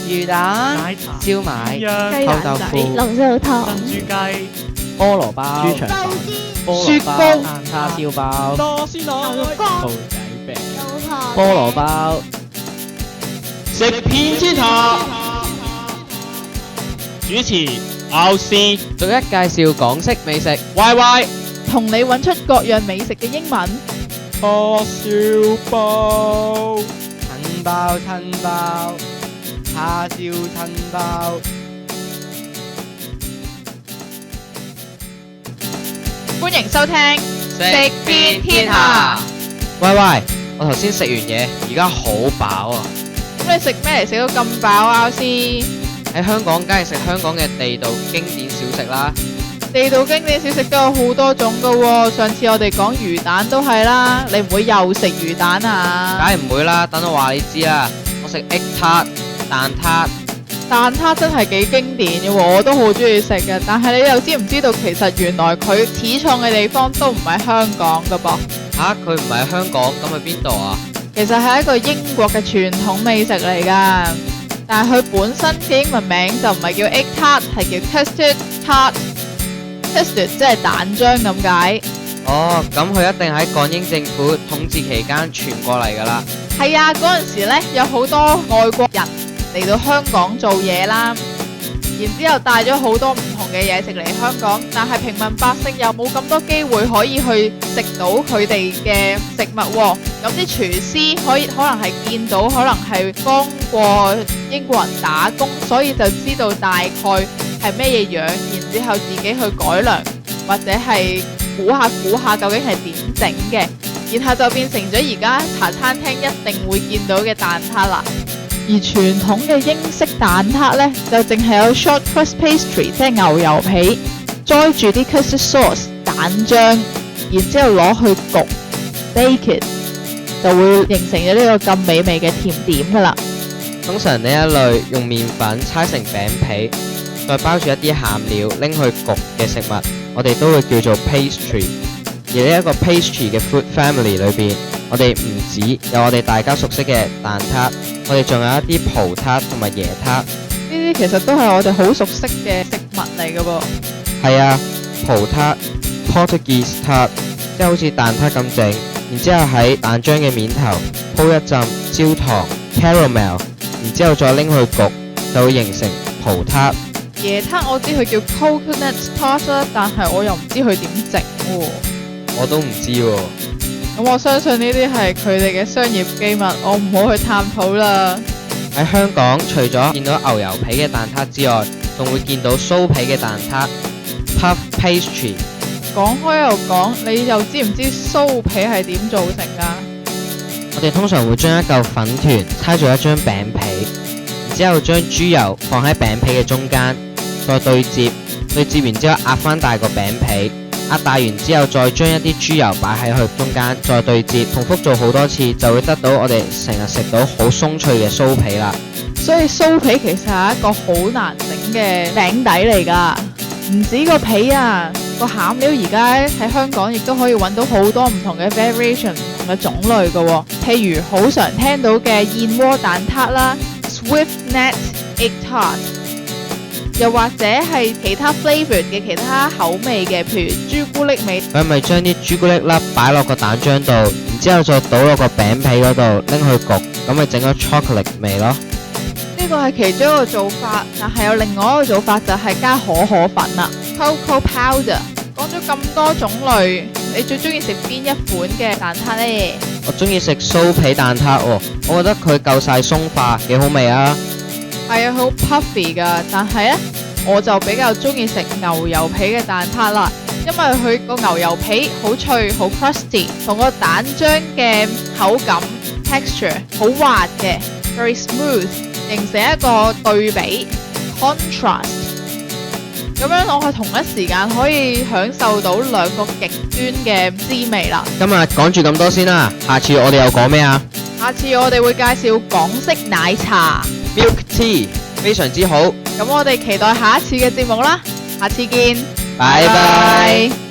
魚蛋、奶茶、燒賣、雞臭豆腐、龍鬚糖、珍珠雞、菠蘿包、豬腸粉、雪糕、叉燒包、多士牛肉爐、乾、兔仔餅、菠蘿包。食遍天下。主持奧斯逐一介紹港式美食。 YY 同你揾出各樣美食嘅英文。叉燒包。親包親包，叉燒親包。歡迎收聽食遍天下。喂，我頭先食完嘢，而家好飽啊！咁你食咩嚟食到咁飽啊？先喺香港梗係食香港嘅地道經典小食啦。地道經典小食都有好多種噶喎。上次我哋講魚蛋都係啦，你唔會又食魚蛋梗啊？係唔會啦，等我話你知啦。我食 egg tart 蛋撻，蛋撻真係幾經典嘅喎，我都好中意食嘅。但係你又知唔知道其實原來佢始創嘅地方都唔係香港噶噃？佢唔係香港，咁去邊度啊？其實係一個英國嘅傳統美食嚟㗎，但係佢本身嘅英文名就唔係叫 egg tart， 係叫 custard tart。custard 即係蛋漿咁解。哦，咁佢一定喺港英政府統治期間傳過嚟㗎啦。係啊，嗰陣時呢有好多外國人嚟到香港做嘢啦，然之後帶咗好多唔同嘅嘢食嚟香港，但係平民百姓又冇咁多機會可以去食到佢哋嘅食物喎。咁啲廚師可能係見到，可能係幫過英國人打工，所以就知道大概係咩嘢樣，然之後自己去改良，或者係估下究竟係點整嘅，然後就變成咗而家茶餐廳一定會見到嘅蛋撻啦。而傳統嘅英式蛋撻呢，就淨係有 short crust pastry， 即係牛油皮，載住啲 custard sauce 蛋漿，然之後攞去焗 bake it， 就會形成咗呢個咁美味嘅甜點噶啦。通常呢一類用麵粉搓成餅皮，再包住一啲餡料拎去焗嘅食物，我哋都會叫做 pastry。而呢一個 pastry 嘅 food family 裏邊，我哋唔止有我哋大家熟悉嘅蛋撻，我哋仲有一啲葡撻同埋椰撻。呢啲其實都係我哋好熟悉嘅食物嚟噶噃。係啊，葡撻 Portuguese tart， 即係好似蛋撻咁整，然之後喺蛋漿嘅面頭鋪一浸焦糖 caramel， 然之後再拎去焗，就會形成葡撻。椰撻我知佢叫 coconut tart 啦，但係我又唔知佢點整喎。我都唔知喎。咁我相信呢啲係佢哋嘅商業機密，我唔好去探討啦。喺香港，除咗見到牛油皮嘅蛋撻之外，仲會見到酥皮嘅蛋撻 puff pastry。講開又講，你又知唔知酥皮係點造成㗎？我哋通常會將一嚿粉團搓做一張餅皮，然之後將豬油放喺餅皮嘅中間，再對接完之後壓翻大個餅皮。壓大完之後，再將一啲豬油擺喺佢中間，再對接，重複做好多次，就會得到我哋成日食到好鬆脆嘅酥皮啦。所以酥皮其實係一個好難整嘅餅底嚟㗎，唔止個皮啊，個餡料而家喺香港亦都可以揾到好多唔同嘅 variation 唔同嘅種類㗎喎。譬如好常聽到嘅燕窩蛋撻啦 ，Swift Net Egg Tart。又或者係其他 flavour 嘅其他口味嘅，譬如朱古力味。佢咪將啲朱古力粒擺落個蛋漿度，然之後再倒落個餅皮嗰度拎去焗，咁咪整咗 chocolate 味咯。呢個係其中一個做法，但係有另外一個做法就係加可可粉啦 ，cocoa powder。講咗咁多種類，你最中意食邊一款嘅蛋撻呢？我中意食酥皮蛋撻喎，我覺得佢夠晒鬆化，幾好味啊！係啊，好 puffy 噶，但係呢，我就比較中意食牛油皮嘅蛋撻啦，因為佢個牛油皮好脆，好 crusty， 同個蛋漿嘅口感 texture 好滑嘅 ，very smooth， 形成一個對比 contrast， 咁樣我係同一時間可以享受到兩個極端嘅滋味啦。今日講住咁多先啦，下次我哋又講咩啊？下次我哋會介紹港式奶茶 Milk tea 非常之好，咁我哋期待下一次嘅節目啦，下次見，拜拜。